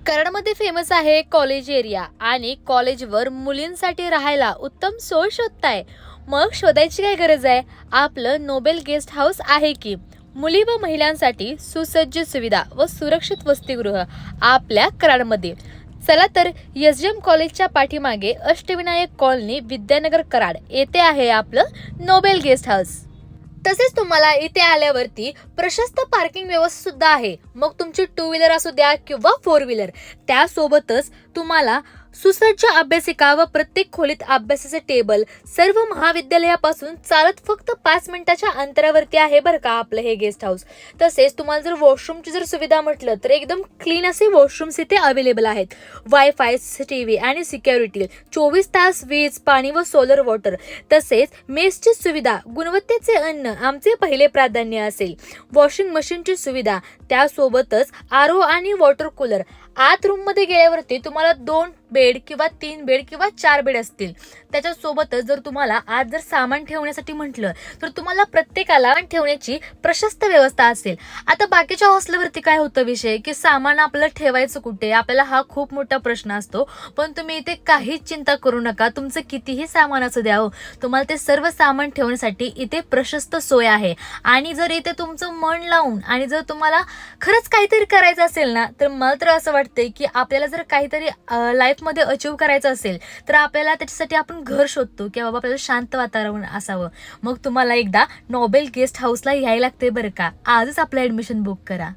कराडमध्ये famous आहे college area आणि कॉलेजवर मुलींसाठी राहायला उत्तम सोय शोधताय. मग शोधायची काय गरज आहे? आपलं नोबेल गेस्ट हाऊस आहे की. मुली व महिलांसाठी सुसज्ज सुविधा व सुरक्षित वसतिगृह आपल्या कराडमध्ये. चला तर एसजीएम कॉलेजच्या पाठीमागे अष्टविनायक कॉलनी विद्यानगर कराड येथे आहे आपलं नोबेल गेस्ट हाऊस. तसेच तुम्हाला इथे आल्यावरती प्रशस्त पार्किंग व्यवस्था सुद्धा आहे. मग तुमची टू व्हीलर असू द्या किंवा फोर व्हीलर, त्यासोबतच तुम्हाला सुसज्ज अभ्यासिका व प्रत्येक खोलीत अभ्यासाचे टेबल, सर्व महाविद्यालयापासून चालत फक्त 5 मिनिटाच्या अंतरावरती आहे बरं का आपलं हे गेस्ट हाऊस. तसेच तुम्हाला जर वॉशरूमची जर सुविधा म्हटलं तर एकदम क्लीन असे वॉशरूम्स इथे अवेलेबल आहेत. वायफाय, CCTV आणि सिक्युरिटी, 24 तास वीज, पाणी व सोलर वॉटर. तसेच मेसची सुविधा, गुणवत्तेचे अन्न आमचे पहिले प्राधान्य असेल. वॉशिंग मशीनची सुविधा, त्यासोबतच RO आणि वॉटर कूलर. आत रूममध्ये गेल्यावरती तुम्हाला 2 बेड किंवा 3 बेड किंवा 4 बेड असतील. त्याच्यासोबतच जर तुम्हाला आत जर सामान ठेवण्यासाठी म्हटलं तर तुम्हाला प्रत्येकाला ठेवण्याची प्रशस्त व्यवस्था असेल. आता बाकीच्या हॉस्टेलवरती काय होतं विषय की सामान आपल्याला ठेवायचं कुठे, आपल्याला हा खूप मोठा प्रश्न असतो. पण तुम्ही इथे काहीच चिंता करू नका. तुमचं कितीही सामान असू द्या, तुम्हाला ते सर्व सामान ठेवण्यासाठी इथे प्रशस्त सोय आहे. आणि जर इथे तुमचं मन लावून आणि जर तुम्हाला खरंच काहीतरी करायचं असेल ना, तर मला तर असं वाटतंय की आपल्याला जर काहीतरी लाईफमध्ये अचीव करायचं असेल तर आपल्याला त्याच्यासाठी आपण घर शोधतो की बाबा आपल्याला शांत वातावरण असावं. मग तुम्हाला एकदा नोबेल गेस्ट हाऊसला यायला लागते बरं का. आजच आपलं ॲडमिशन बुक करा.